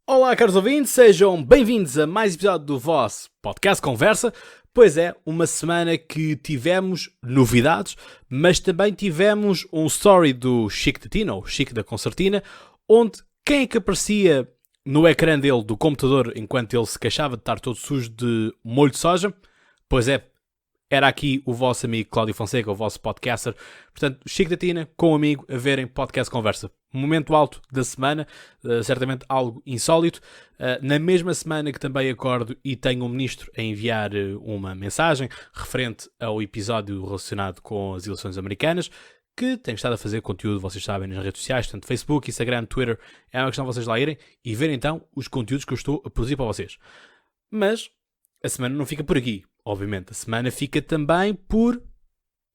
Olá, caros ouvintes, sejam bem-vindos a mais um episódio do vosso podcast Conversa. Pois é, uma semana que tivemos novidades, mas também tivemos um story do Chico da Tina, ou Chico da Concertina, onde quem é que aparecia no ecrã dele do computador enquanto ele se queixava de estar todo sujo de molho de soja? Pois é, era aqui o vosso amigo Cláudio Fonseca, o vosso podcaster. Portanto, Chico da Tina com um amigo a verem podcast Conversa. Momento alto da semana, certamente algo insólito. Na mesma semana que também acordo e tenho um ministro a enviar uma mensagem referente ao episódio relacionado com as eleições americanas, que tenho estado a fazer conteúdo, vocês sabem, nas redes sociais, tanto Facebook, Instagram, Twitter. É uma questão de vocês lá irem e verem então os conteúdos que eu estou a produzir para vocês. Mas a semana não fica por aqui, obviamente. A semana fica também por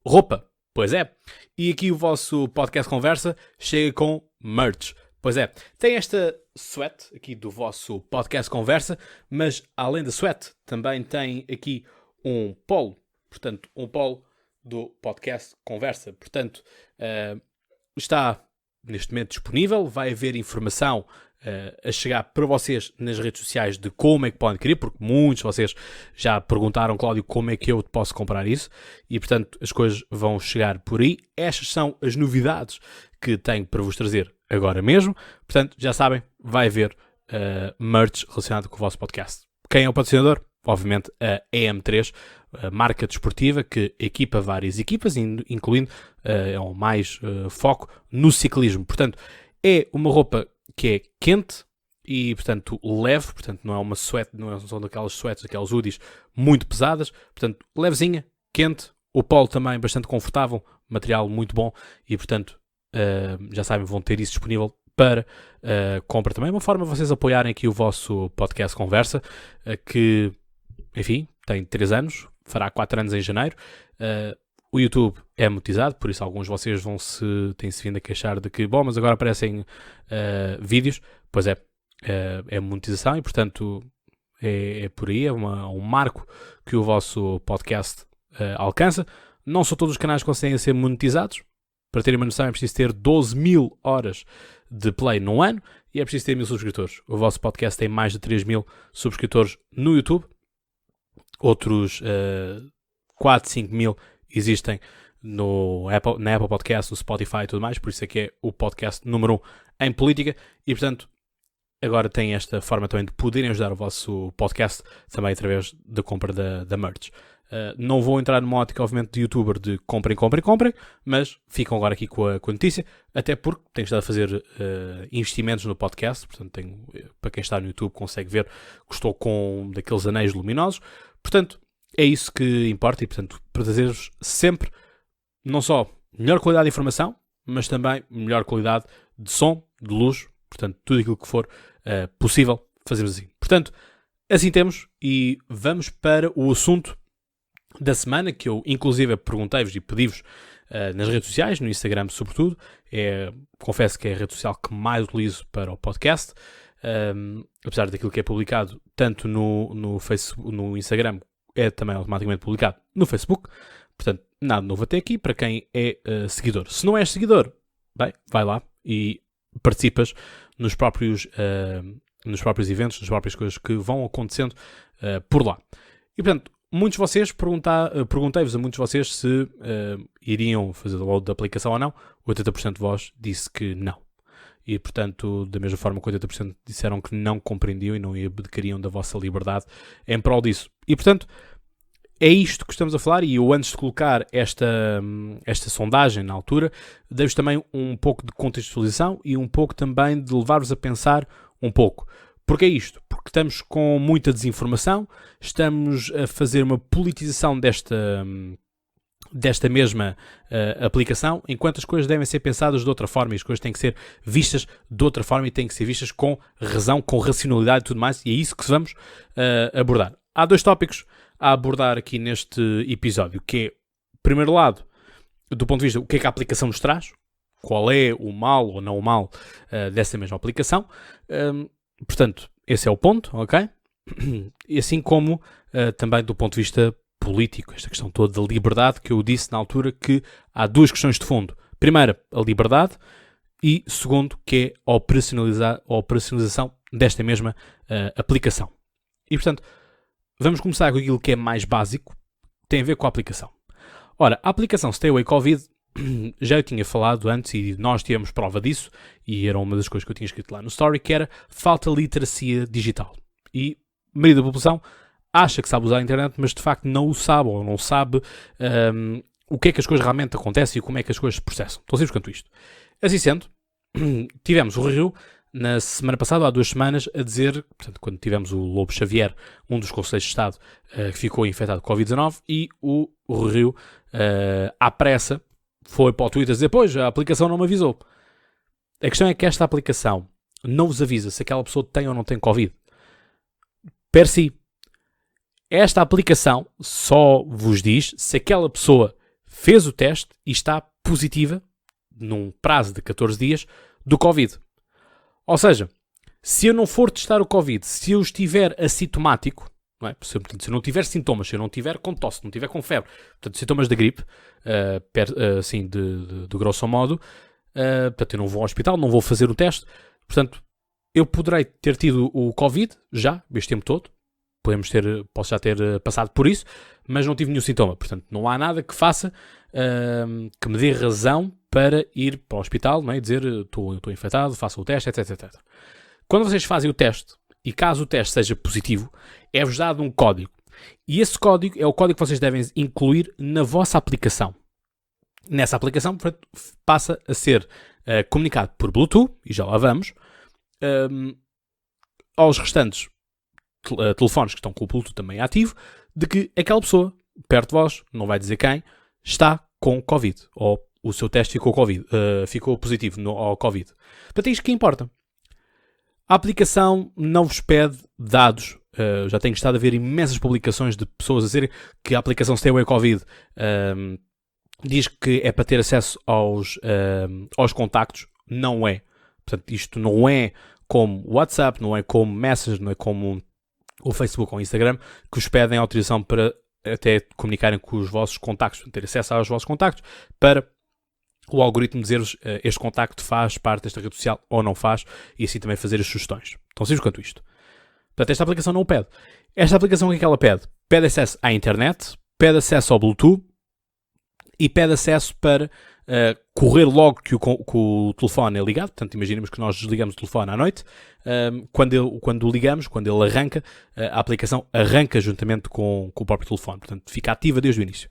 roupa. Pois é. E aqui o vosso podcast Conversa chega com merch. Pois é. Tem esta sweat aqui do vosso podcast Conversa, mas além da sweat, também tem aqui um polo. Portanto, um polo do podcast Conversa. Portanto, está neste momento disponível. Vai haver informação a chegar para vocês nas redes sociais de como é que podem adquirir, porque muitos de vocês já perguntaram, Cláudio, como é que eu posso comprar isso, e portanto as coisas vão chegar por aí. Estas são as novidades que tenho para vos trazer agora mesmo. Portanto, já sabem, vai haver merch relacionado com o vosso podcast. Quem é o patrocinador? Obviamente a EM3, a marca desportiva que equipa várias equipas, incluindo mais foco no ciclismo. Portanto, é uma roupa que é quente e, portanto, leve, portanto, não é uma sweat, não são daquelas sweats, daquelas hoodies muito pesadas, portanto, levezinha, quente, o polo também bastante confortável, material muito bom e, portanto, já sabem, vão ter isso disponível para compra também. Uma forma de vocês apoiarem aqui o vosso podcast Conversa, que, enfim, tem 3 anos, fará 4 anos em janeiro. O YouTube é monetizado, por isso alguns de vocês têm-se vindo a queixar de que, bom, mas agora aparecem vídeos. Pois é, é monetização e, portanto, é por aí, é um marco que o vosso podcast alcança. Não são todos os canais que conseguem ser monetizados. Para terem uma noção, é preciso ter 12.000 horas de play num ano e é preciso ter 1.000 subscritores. O vosso podcast tem mais de 3.000 subscritores no YouTube. Outros 4, 5.000 existem na Apple Podcast, no Spotify e tudo mais, por isso é que é o podcast número 1 em política e, portanto, agora tem esta forma também de poderem ajudar o vosso podcast também através da compra da merch. Não vou entrar numa ótica, obviamente, de youtuber de comprem, mas ficam agora aqui com a notícia, até porque tenho estado a fazer investimentos no podcast, portanto, para quem está no YouTube consegue ver que estou com daqueles anéis luminosos, portanto, é isso que importa e, portanto, para trazer-vos sempre não só melhor qualidade de informação, mas também melhor qualidade de som, de luz, portanto, tudo aquilo que for possível fazermos assim. Portanto, assim temos e vamos para o assunto da semana, que eu inclusive perguntei-vos e pedi-vos nas redes sociais, no Instagram sobretudo. Confesso que é a rede social que mais utilizo para o podcast, apesar daquilo que é publicado tanto no Facebook, no Instagram, é também automaticamente publicado no Facebook. Portanto, nada novo até aqui para quem é seguidor. Se não és seguidor, bem, vai lá e participas nos próprios eventos, nas próprias coisas que vão acontecendo por lá. E, portanto, muitos de vocês, perguntei-vos a muitos de vocês se iriam fazer download da aplicação ou não. 80% de vós disse que não. E, portanto, da mesma forma que 80% disseram que não compreendiam e não abdicariam da vossa liberdade em prol disso. E, portanto, é isto que estamos a falar. E eu, antes de colocar esta sondagem na altura, dei-vos também um pouco de contextualização e um pouco também de levar-vos a pensar um pouco. Porque é isto? Porque estamos com muita desinformação, estamos a fazer uma politização desta mesma aplicação, enquanto as coisas devem ser pensadas de outra forma e as coisas têm que ser vistas de outra forma e têm que ser vistas com razão, com racionalidade e tudo mais, e é isso que vamos abordar. Há 2 tópicos a abordar aqui neste episódio, que é, primeiro lado, do ponto de vista, o que é que a aplicação nos traz, qual é o mal ou não o mal dessa mesma aplicação. Portanto, esse é o ponto, ok? E assim como também do ponto de vista político, esta questão toda da liberdade, que eu disse na altura que há 2 questões de fundo. Primeira, a liberdade, e segundo, que é a operacionalização desta mesma aplicação. E, portanto, vamos começar com aquilo que é mais básico, tem a ver com a aplicação. Ora, a aplicação Stay Away Covid, já eu tinha falado antes e nós tínhamos prova disso, e era uma das coisas que eu tinha escrito lá no story, que era falta de literacia digital. E a maioria da população acha que sabe usar a internet, mas de facto não o sabe, ou não sabe o que é que as coisas realmente acontecem e como é que as coisas se processam. Tão simples quanto isto. Assim sendo, tivemos o Rio na semana passada, há 2 semanas, a dizer, portanto, quando tivemos o Lobo Xavier, um dos Conselheiros de Estado, que ficou infectado com Covid-19, e o Rio, à pressa, foi para o Twitter dizer, pois, a aplicação não me avisou. A questão é que esta aplicação não vos avisa se aquela pessoa tem ou não tem Covid. Per si, esta aplicação só vos diz se aquela pessoa fez o teste e está positiva, num prazo de 14 dias, do Covid. Ou seja, se eu não for testar o Covid, se eu estiver assintomático, não é? Se eu não tiver sintomas, se eu não tiver com tosse, se não tiver com febre, portanto, sintomas da gripe, assim, de grosso modo, portanto, eu não vou ao hospital, não vou fazer o teste, portanto, eu poderei ter tido o Covid já, este tempo todo, posso já ter passado por isso, mas não tive nenhum sintoma, portanto, não há nada que faça, que me dê razão para ir para o hospital, não é? E dizer, estou infectado, faça o teste, etc, etc. Quando vocês fazem o teste, e caso o teste seja positivo, é-vos dado um código. E esse código é o código que vocês devem incluir na vossa aplicação. Nessa aplicação, portanto, passa a ser comunicado por Bluetooth, e já lá vamos, aos restantes telefones que estão com o Bluetooth também ativo, de que aquela pessoa, perto de vós, não vai dizer quem, está com Covid, ou o seu teste ficou positivo ao Covid. Portanto, é isto que importa. A aplicação não vos pede dados. Já tenho estado a ver imensas publicações de pessoas a dizer que a aplicação Stay Away Covid diz que é para ter acesso aos contactos. Não é. Portanto, isto não é como WhatsApp, não é como Messenger, não é como o Facebook ou o Instagram, que vos pedem autorização para até comunicarem com os vossos contactos, ter acesso aos vossos contactos, para o algoritmo dizer-vos este contacto faz parte desta rede social ou não faz, e assim também fazer as sugestões. Tão simples quanto isto. Portanto, esta aplicação não o pede. Esta aplicação, o que é que ela pede? Pede acesso à internet, pede acesso ao Bluetooth e pede acesso para correr logo que o telefone é ligado. Portanto, imaginemos que nós desligamos o telefone à noite. Quando o ligamos, quando ele arranca, a aplicação arranca juntamente com o próprio telefone. Portanto, fica ativa desde o início.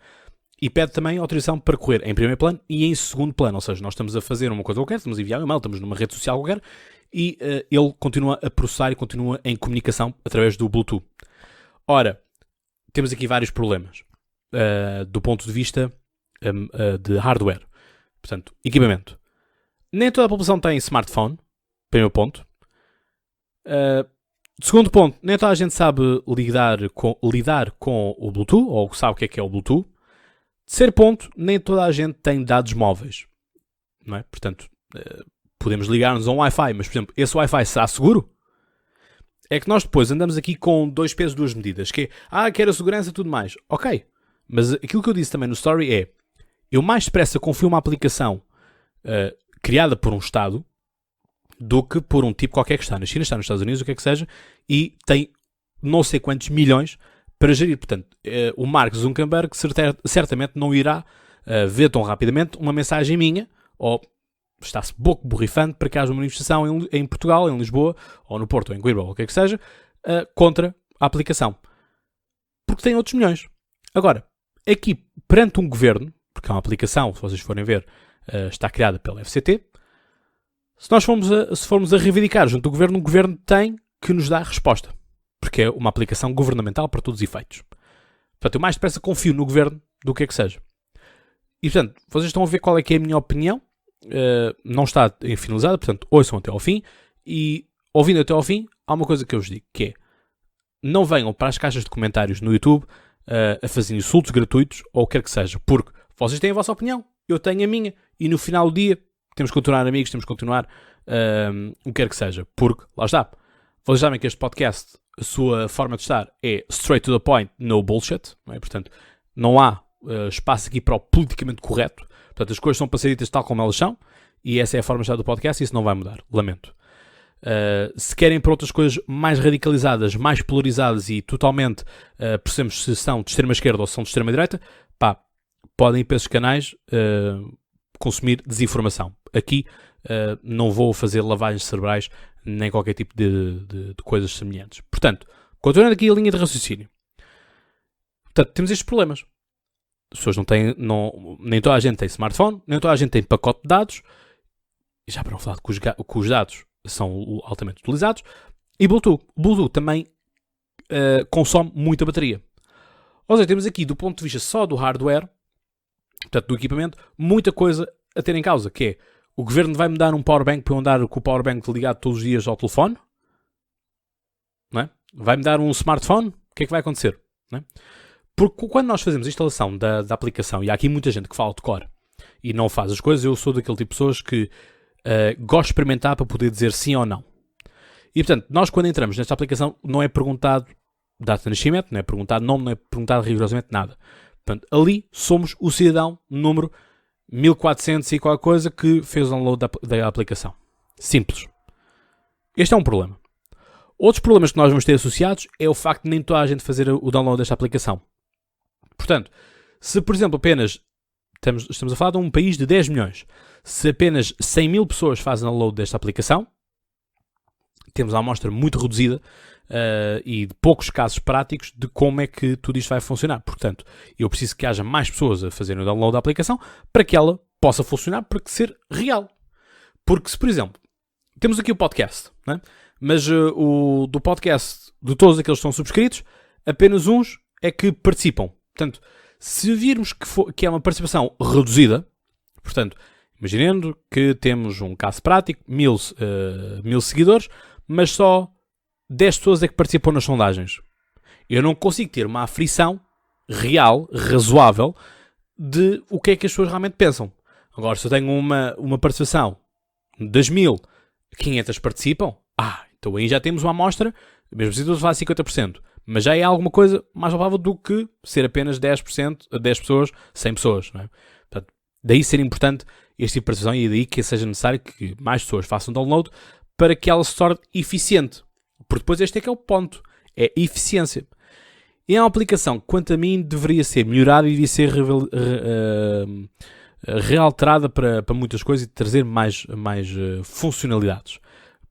E pede também autorização para correr em primeiro plano e em segundo plano. Ou seja, nós estamos a fazer uma coisa qualquer, estamos a enviar um e-mail, estamos numa rede social qualquer e ele continua a processar e continua em comunicação através do Bluetooth. Ora, temos aqui vários problemas do ponto de vista de hardware. Portanto, equipamento. Nem toda a população tem smartphone, primeiro ponto. Segundo ponto, nem toda a gente sabe lidar com o Bluetooth, ou sabe o que é o Bluetooth. Terceiro ponto, nem toda a gente tem dados móveis. Não é? Portanto, podemos ligar-nos a um Wi-Fi, mas, por exemplo, esse Wi-Fi será seguro? É que nós depois andamos aqui com 2 pesos, 2 medidas, que é, quero a segurança e tudo mais. Ok, mas aquilo que eu disse também no story é, eu mais depressa confio uma aplicação criada por um Estado do que por um tipo qualquer que está na China, está nos Estados Unidos, o que é que seja, e tem não sei quantos milhões para gerir. Portanto, o Mark Zuckerberg certamente não irá ver tão rapidamente uma mensagem minha, ou está-se pouco borrifando para que haja uma manifestação em Portugal, em Lisboa, ou no Porto, ou em Coimbra, ou o que é que seja, contra a aplicação. Porque tem outros milhões. Agora, aqui, perante um governo, porque é uma aplicação, se vocês forem ver, está criada pela FCT, se formos a reivindicar junto do governo, o governo tem que nos dar resposta. Porque é uma aplicação governamental para todos os efeitos. Portanto, eu mais depressa confio no governo do que é que seja. E, portanto, vocês estão a ver qual é que é a minha opinião. Não está finalizada, portanto, ouçam até ao fim. E, ouvindo até ao fim, há uma coisa que eu vos digo, que é, não venham para as caixas de comentários no YouTube a fazer insultos gratuitos ou o que quer que seja. Porque vocês têm a vossa opinião, eu tenho a minha. E no final do dia, temos que continuar amigos, temos que continuar o que quer que seja. Porque, lá está, vocês sabem que este podcast, a sua forma de estar é straight to the point, no bullshit. Não é? Portanto, não há espaço aqui para o politicamente correto. Portanto, as coisas são para ser ditas tal como elas são. E essa é a forma de estar do podcast e isso não vai mudar. Lamento. Se querem para outras coisas mais radicalizadas, mais polarizadas e totalmente percebemos se são de extrema-esquerda ou se são de extrema-direita, podem ir para esses canais consumir desinformação. Aqui não vou fazer lavagens cerebrais nem qualquer tipo de coisas semelhantes. Portanto, continuando aqui a linha de raciocínio. Portanto, temos estes problemas. As pessoas nem toda a gente tem smartphone, nem toda a gente tem pacote de dados, e já para não falar que os dados são altamente utilizados, e Bluetooth. Bluetooth também consome muita bateria. Ou seja, temos aqui, do ponto de vista só do hardware, portanto, do equipamento, muita coisa a ter em causa, que é, o governo vai-me dar um powerbank para eu andar com o powerbank ligado todos os dias ao telefone? Não é? Vai-me dar um smartphone? O que é que vai acontecer? Não é? Porque quando nós fazemos a instalação da aplicação, e há aqui muita gente que fala de cor e não faz as coisas, eu sou daquele tipo de pessoas que gosto de experimentar para poder dizer sim ou não. E portanto, nós quando entramos nesta aplicação, não é perguntado data de nascimento, não é perguntado nome, não é perguntado rigorosamente nada. Portanto, ali somos o cidadão número 1400 e qualquer coisa que fez o download da aplicação. Simples. Este é um problema. Outros problemas que nós vamos ter associados é o facto de nem toda a gente fazer o download desta aplicação. Portanto, se por exemplo apenas estamos a falar de um país de 10 milhões, se apenas 100 mil pessoas fazem download desta aplicação, temos uma amostra muito reduzida e de poucos casos práticos de como é que tudo isto vai funcionar. Portanto, eu preciso que haja mais pessoas a fazerem o download da aplicação para que ela possa funcionar, para que ser real. Porque se, por exemplo, temos aqui o podcast, né? Mas do podcast, de todos aqueles que estão subscritos, apenas uns é que participam. Portanto, se virmos que é uma participação reduzida, portanto, imaginando que temos um caso prático, 1000 seguidores, mas só 10 pessoas é que participam nas sondagens. Eu não consigo ter uma aflição real, razoável, de o que é que as pessoas realmente pensam. Agora, se eu tenho uma participação das 1500 participam, então aí já temos uma amostra, mesmo se todos fazem 50%, mas já é alguma coisa mais provável do que ser apenas 10%, 10 pessoas, 100 pessoas. Não é? Portanto, daí ser importante este tipo de participação e daí que seja necessário que mais pessoas façam download para que ela se torne eficiente. Porque depois este é que é o ponto, é eficiência. E é uma aplicação que, quanto a mim, deveria ser melhorada e devia ser realterada para muitas coisas e trazer mais funcionalidades.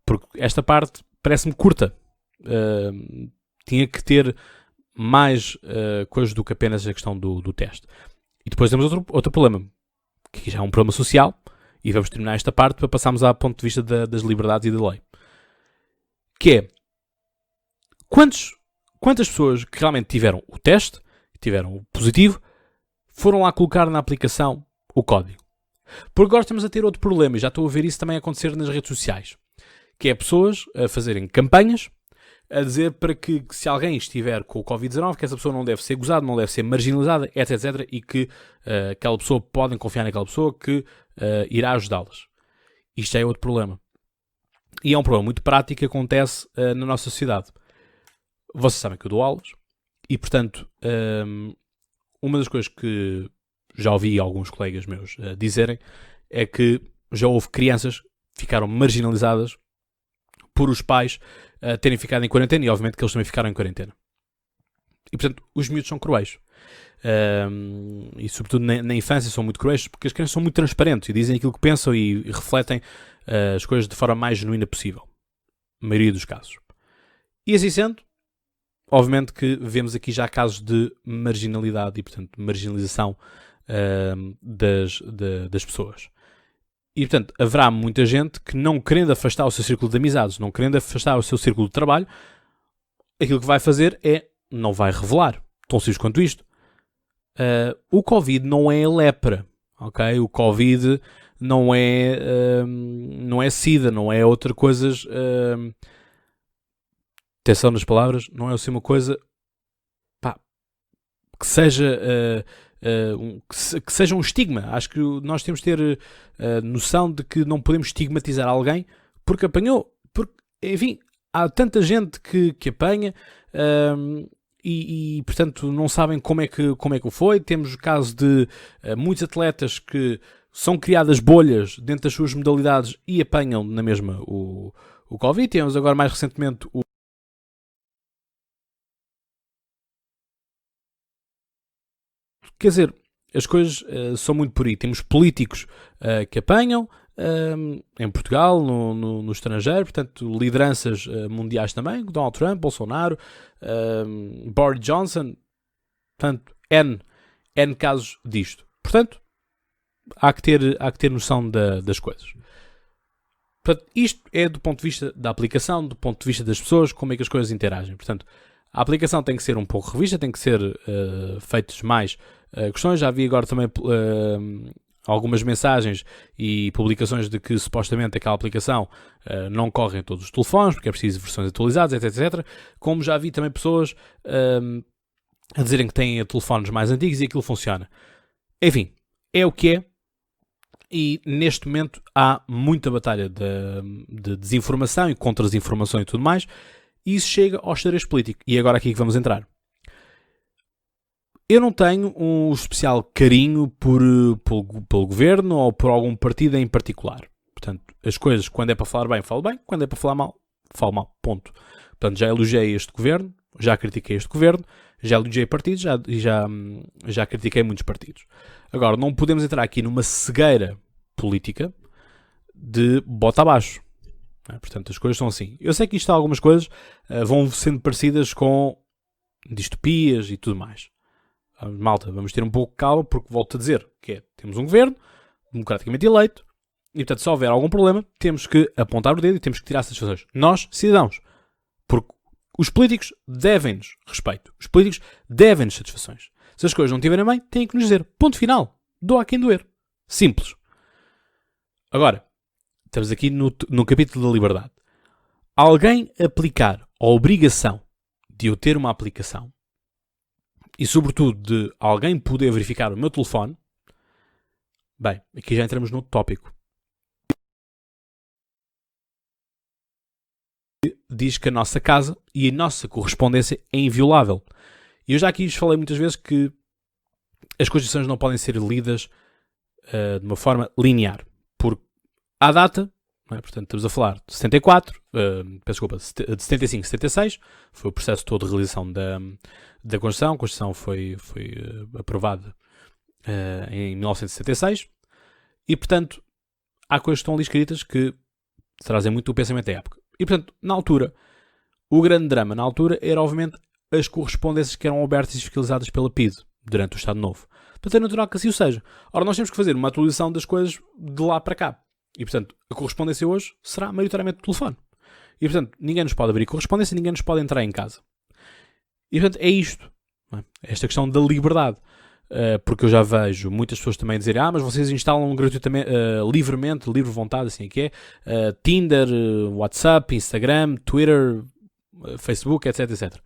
Porque esta parte parece-me curta. Tinha que ter mais coisas do que apenas a questão do teste. E depois temos outro problema, que já é um problema social, e vamos terminar esta parte para passarmos ao ponto de vista das liberdades e da lei. Que é, quantas pessoas que realmente tiveram o teste, tiveram o positivo, foram lá colocar na aplicação o código? Porque agora estamos a ter outro problema, e já estou a ver isso também acontecer nas redes sociais, que é pessoas a fazerem campanhas a dizer para que se alguém estiver com o Covid-19, que essa pessoa não deve ser gozada, não deve ser marginalizada, etc. E que aquela pessoa, podem confiar naquela pessoa que irá ajudá-las. Isto é outro problema. E é um problema muito prático que acontece na nossa sociedade. Vocês sabem que eu dou aulas e, portanto, uma das coisas que já ouvi alguns colegas meus dizerem é que já houve crianças que ficaram marginalizadas por os pais terem ficado em quarentena e, obviamente, que eles também ficaram em quarentena. E, portanto, os miúdos são cruéis. E, sobretudo, na infância são muito cruéis porque as crianças são muito transparentes e dizem aquilo que pensam e refletem as coisas de forma mais genuína possível. Na maioria dos casos. E, assim sendo, obviamente que vemos aqui já casos de marginalidade e, portanto, marginalização das pessoas. E, portanto, haverá muita gente que, não querendo afastar o seu círculo de amizades, não querendo afastar o seu círculo de trabalho, aquilo que vai fazer é, não vai revelar. Tão simples quanto isto. O Covid não é lepra, ok? O Covid não é SIDA, não é outra coisas... atenção nas palavras, não é assim uma coisa que seja... que seja um estigma. Acho que nós temos de ter noção de que não podemos estigmatizar alguém porque apanhou. Porque, enfim, há tanta gente que apanha e, portanto, não sabem como é que o foi. Temos o caso de muitos atletas que são criadas bolhas dentro das suas modalidades e apanham na mesma o o Covid, temos agora mais recentemente o quer dizer, as coisas são muito por aí. Temos políticos que apanham em Portugal, no estrangeiro, portanto, lideranças mundiais também, Donald Trump, Bolsonaro, Boris Johnson, portanto, N casos disto. Portanto, há que ter noção das coisas. Portanto, isto é do ponto de vista da aplicação, do ponto de vista das pessoas, como é que as coisas interagem. Portanto, a aplicação tem que ser um pouco revista, tem que ser feitas mais questões. Já vi agora também algumas mensagens e publicações de que supostamente aquela aplicação não corre em todos os telefones, porque é preciso versões atualizadas, etc. Como já vi também pessoas a dizerem que têm telefones mais antigos e aquilo funciona. Enfim, é o que é. E neste momento há muita batalha de desinformação e contra-desinformação e tudo mais. E isso chega ao xadrez político. E é agora aqui que vamos entrar. Eu não tenho um especial carinho pelo governo ou por algum partido em particular. Portanto, as coisas, quando é para falar bem, falo bem. Quando é para falar mal, falo mal. Ponto. Portanto, já elogiei este governo, já critiquei este governo, já elogiei partidos e já critiquei muitos partidos. Agora, não podemos entrar aqui numa cegueira política de bota abaixo. Portanto, as coisas são assim. Eu sei que isto, algumas coisas vão sendo parecidas com distopias e tudo mais. Malta, vamos ter um pouco de calma, porque volto a dizer que temos um governo democraticamente eleito e, portanto, se houver algum problema, temos que apontar o dedo e temos que tirar satisfações. Nós, cidadãos. Porque os políticos devem-nos respeito. Os políticos devem-nos satisfações. Se as coisas não estiverem bem, têm que nos dizer. Ponto final. Doa a quem doer. Simples. Agora, estamos aqui no capítulo da liberdade. Alguém aplicar a obrigação de eu ter uma aplicação e, sobretudo, de alguém poder verificar o meu telefone, bem, aqui já entramos no tópico. Diz que a nossa casa e a nossa correspondência é inviolável. E eu já aqui falei muitas vezes que as Constituições não podem ser lidas de uma forma linear. Porque à data, não é? Portanto, estamos a falar de 74, peço desculpa, de 75, 76, foi o processo todo de realização da Constituição. A Constituição foi aprovada em 1976 e, portanto, há coisas que estão ali escritas que trazem muito o pensamento da época. E, portanto, na altura, o grande drama na altura era, obviamente, as correspondências que eram abertas e fiscalizadas pela PIDE durante o Estado Novo. Portanto, é natural que assim o seja. Ora, nós temos que fazer uma atualização das coisas de lá para cá. E, portanto, a correspondência hoje será maioritariamente por telefone. E, portanto, ninguém nos pode abrir correspondência, ninguém nos pode entrar em casa. E, portanto, é isto. Não é? Esta questão da liberdade. Porque eu já vejo muitas pessoas também dizerem mas vocês instalam gratuitamente, livremente, livre vontade, assim é que é, Tinder, WhatsApp, Instagram, Twitter, Facebook, etc, etc.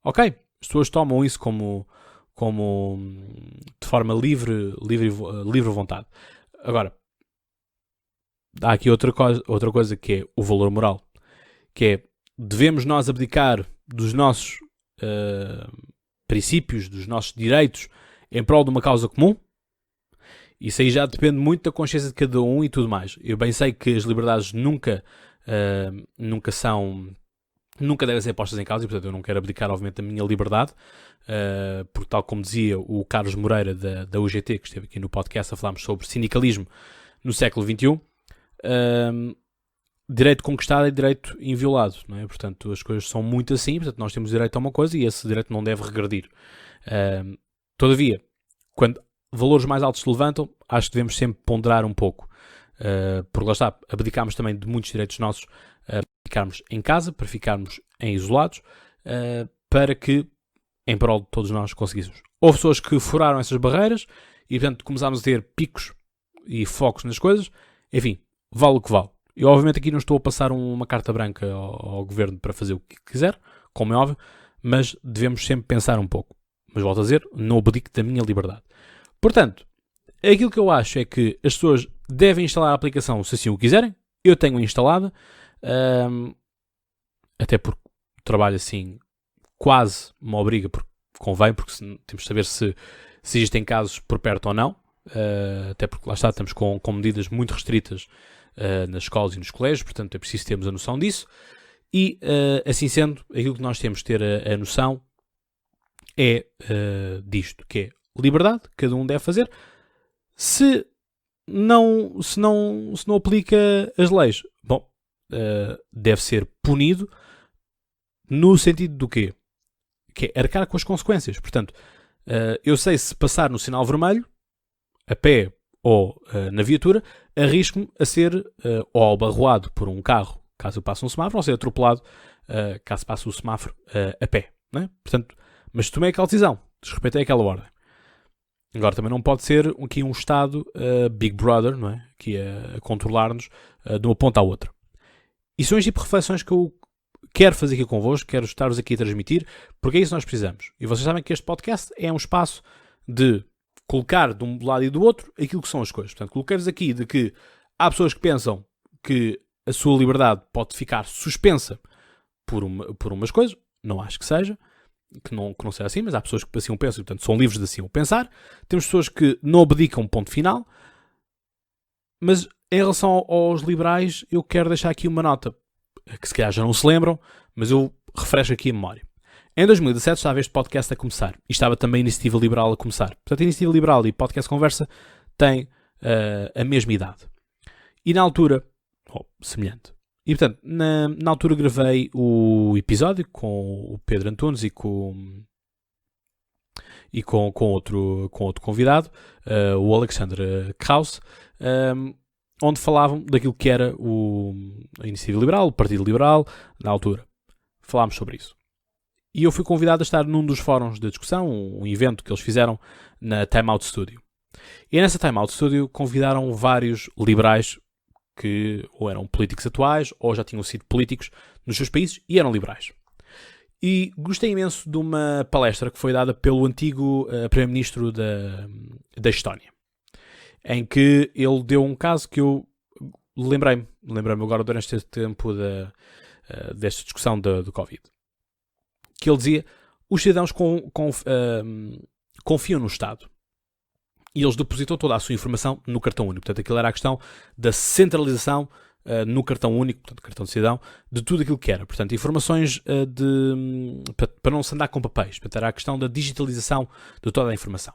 Ok, as pessoas tomam isso como de forma livre vontade. Agora, há aqui outra coisa que é o valor moral, que é, devemos nós abdicar dos nossos princípios, dos nossos direitos em prol de uma causa comum? Isso aí já depende muito da consciência de cada um e tudo mais. Eu bem sei que as liberdades nunca devem ser postas em causa e, portanto, eu não quero abdicar, obviamente, da minha liberdade, porque, tal como dizia o Carlos Moreira da UGT, que esteve aqui no podcast a falarmos sobre sindicalismo no século XXI, direito conquistado é direito inviolado, não é? Portanto, as coisas são muito assim, portanto, nós temos direito a uma coisa e esse direito não deve regredir. Todavia, quando valores mais altos se levantam, acho que devemos sempre ponderar um pouco. Porque lá está, abdicámos também de muitos direitos nossos para ficarmos em casa, para ficarmos isolados, para que, em prol de todos nós, conseguíssemos. Houve pessoas que furaram essas barreiras e, portanto, começámos a ter picos e focos nas coisas. Enfim, vale o que vale. Eu, obviamente, aqui não estou a passar uma carta branca ao governo para fazer o que quiser, como é óbvio, mas devemos sempre pensar um pouco. Mas volto a dizer, não abdico da minha liberdade. Portanto, aquilo que eu acho é que as pessoas devem instalar a aplicação se assim o quiserem. Eu tenho instalada, até porque o trabalho assim quase me obriga, porque convém, porque temos de saber se existem casos por perto ou não. Até porque lá está, estamos com medidas muito restritas nas escolas e nos colégios, portanto é preciso termos a noção disso. E, assim sendo, aquilo que nós temos de ter a noção é disto, que é liberdade, cada um deve fazer. Se não aplica as leis, bom, deve ser punido no sentido do quê? Que é arcar com as consequências. Portanto, eu sei, se passar no sinal vermelho, a pé ou na viatura, arrisco-me a ser ou abarroado por um carro, caso eu passe um semáforo, ou ser atropelado, caso passe o semáforo a pé. Não é? Portanto, mas tomei aquela decisão, desrespeitei aquela ordem. Agora, também não pode ser aqui um Estado Big Brother, não é? Aqui a controlar-nos de uma ponta à outra. E são este tipo de reflexões que eu quero fazer aqui convosco, quero estar-vos aqui a transmitir, porque é isso que nós precisamos. E vocês sabem que este podcast é um espaço de colocar de um lado e do outro aquilo que são as coisas. Portanto, coloquei-vos aqui de que há pessoas que pensam que a sua liberdade pode ficar suspensa por umas coisas, não acho que seja, que não seja assim, mas há pessoas que assim o pensam, e, portanto, são livres de assim o pensar. Temos pessoas que não abdicam, ponto final. Mas em relação aos liberais, eu quero deixar aqui uma nota, que se calhar já não se lembram, mas eu refresco aqui a memória. Em 2017 estava este podcast a começar, e estava também a Iniciativa Liberal a começar. Portanto, a Iniciativa Liberal e Podcast Conversa têm a mesma idade. E na altura, semelhante. E portanto, na altura gravei o episódio com o Pedro Antunes e com outro convidado, o Alexandre Krauss, onde falavam daquilo que era a Iniciativa Liberal, o Partido Liberal, na altura. Falámos sobre isso. E eu fui convidado a estar num dos fóruns de discussão, um evento que eles fizeram na Time Out Studio. E nessa Time Out Studio convidaram vários liberais que ou eram políticos atuais ou já tinham sido políticos nos seus países e eram liberais. E gostei imenso de uma palestra que foi dada pelo antigo primeiro-ministro da Estónia, em que ele deu um caso que eu lembrei-me agora durante este tempo desta discussão do Covid. Que ele dizia, os cidadãos confiam no Estado. E eles depositam toda a sua informação no cartão único. Portanto, aquilo era a questão da centralização no cartão único, portanto, cartão de cidadão, de tudo aquilo que era. Portanto, informações para não se andar com papéis. Portanto, era a questão da digitalização de toda a informação.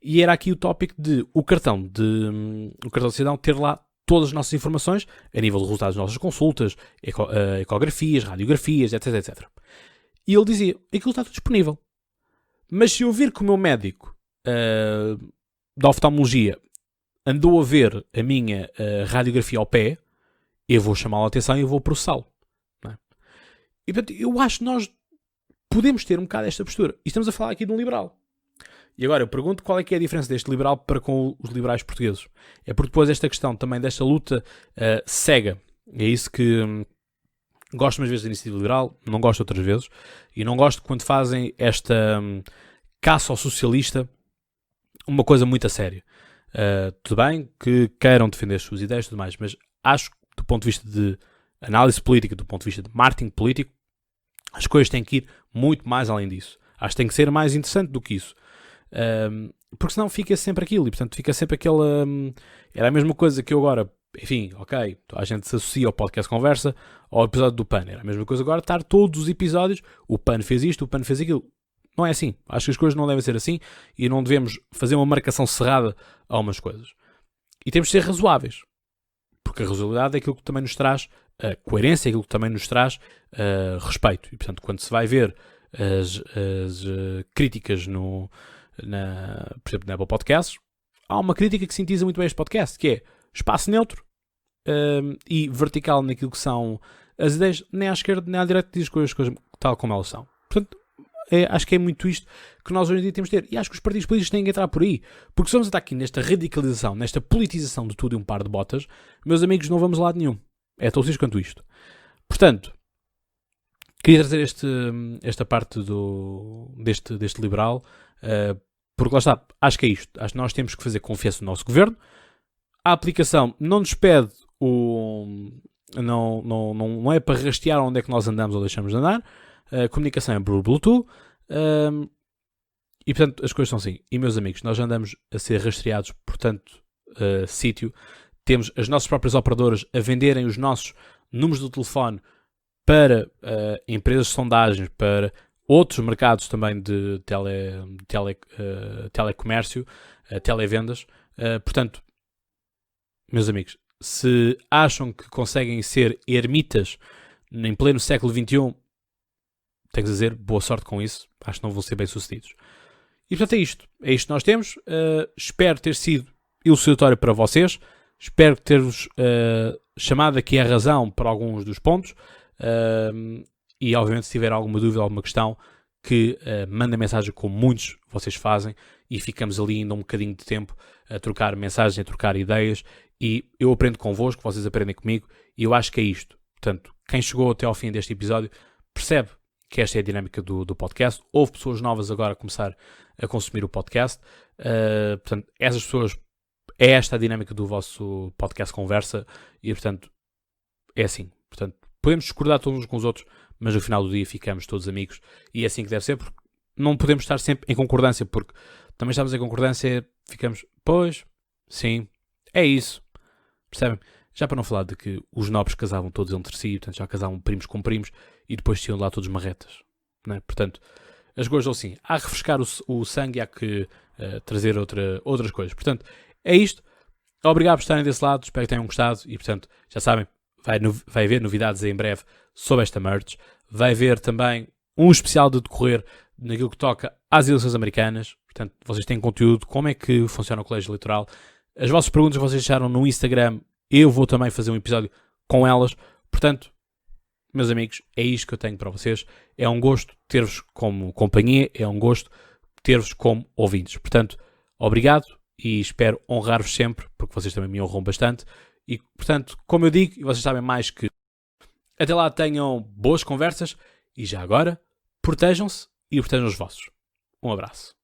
E era aqui o tópico de o cartão de cidadão ter lá todas as nossas informações, a nível de resultados das nossas consultas, ecografias, radiografias, etc, etc. E ele dizia, aquilo está tudo disponível. Mas se eu vir que o meu médico da oftalmologia andou a ver a minha radiografia ao pé, eu vou chamá-lo a atenção e eu vou processá-lo. Não é? E portanto, eu acho que nós podemos ter um bocado esta postura. E estamos a falar aqui de um liberal. E agora eu pergunto qual é que é a diferença deste liberal para com os liberais portugueses. É porque depois esta questão também desta luta cega. É isso que gosto umas vezes da Iniciativa Liberal, não gosto outras vezes. E não gosto quando fazem esta caça ao socialista uma coisa muito a sério. Tudo bem que queiram defender as suas ideias e tudo mais, mas acho que do ponto de vista de análise política, do ponto de vista de marketing político, as coisas têm que ir muito mais além disso. Acho que tem que ser mais interessante do que isso. Porque senão fica sempre aquilo, e portanto fica sempre aquela... era a mesma coisa que eu agora, enfim, ok, a gente se associa ao podcast Conversa, ao episódio do PAN, era a mesma coisa agora estar todos os episódios, o PAN fez isto, o PAN fez aquilo. Não é assim, acho que as coisas não devem ser assim, e não devemos fazer uma marcação cerrada a umas coisas. E temos de ser razoáveis, porque a razoabilidade é aquilo que também nos traz coerência, é aquilo que também nos traz respeito, e portanto quando se vai ver as críticas por exemplo, na Apple Podcasts, há uma crítica que sintetiza muito bem este podcast, que é espaço neutro e vertical naquilo que são as ideias, nem à esquerda nem à direita, diz as coisas tal como elas são. Portanto, acho que é muito isto que nós hoje em dia temos de ter. E acho que os partidos políticos têm que entrar por aí. Porque se vamos estar aqui nesta radicalização, nesta politização de tudo e um par de botas, meus amigos, não vamos a lado nenhum. É tão simples quanto isto. Portanto, queria trazer esta parte deste liberal, porque lá está, acho que é isto. Acho que nós temos que fazer confiança no nosso governo. A aplicação não nos pede não é para rastrear onde é que nós andamos ou deixamos de andar. A comunicação é por Bluetooth. E portanto as coisas são assim. E meus amigos, nós andamos a ser rastreados por tanto sítio, temos as nossas próprias operadoras a venderem os nossos números do telefone para empresas de sondagens, para outros mercados também de telecomércio, televendas. Portanto, meus amigos, se acham que conseguem ser ermitas em pleno século XXI, tenho que dizer, boa sorte com isso. Acho que não vão ser bem-sucedidos. E portanto é isto. É isto que nós temos. Espero ter sido elucidatório para vocês. Espero ter-vos chamado aqui a razão para alguns dos pontos. E obviamente se tiver alguma dúvida, alguma questão, que mandem mensagem como muitos vocês fazem. E ficamos ali ainda um bocadinho de tempo a trocar mensagens, a trocar ideias. E eu aprendo convosco, vocês aprendem comigo. E eu acho que é isto. Portanto, quem chegou até ao fim deste episódio percebe que esta é a dinâmica do podcast. Houve pessoas novas agora a começar a consumir o podcast. Portanto, essas pessoas, é esta a dinâmica do vosso podcast Conversa. E, portanto, é assim. Portanto, podemos discordar todos uns com os outros, mas no final do dia ficamos todos amigos. E é assim que deve ser, porque não podemos estar sempre em concordância, porque também estamos em concordância, ficamos, pois, sim, é isso. Percebem? Já para não falar de que os nobres casavam todos entre si, portanto já casavam primos com primos e depois tinham lá todos marretas. Não é? Portanto, as coisas são assim. Há que refrescar o sangue e há que trazer outras coisas. Portanto, é isto. Obrigado por estarem desse lado. Espero que tenham gostado. E, portanto, já sabem, vai haver novidades em breve sobre esta merch. Vai haver também um especial de decorrer naquilo que toca às eleições americanas. Portanto, vocês têm conteúdo. Como é que funciona o colégio eleitoral? As vossas perguntas que vocês deixaram no Instagram, eu vou também fazer um episódio com elas. Portanto, meus amigos, é isto que eu tenho para vocês. É um gosto ter-vos como companhia, é um gosto ter-vos como ouvintes. Portanto, obrigado e espero honrar-vos sempre, porque vocês também me honram bastante. E, portanto, como eu digo, e vocês sabem mais que até lá tenham boas conversas e já agora, protejam-se e protejam os vossos. Um abraço.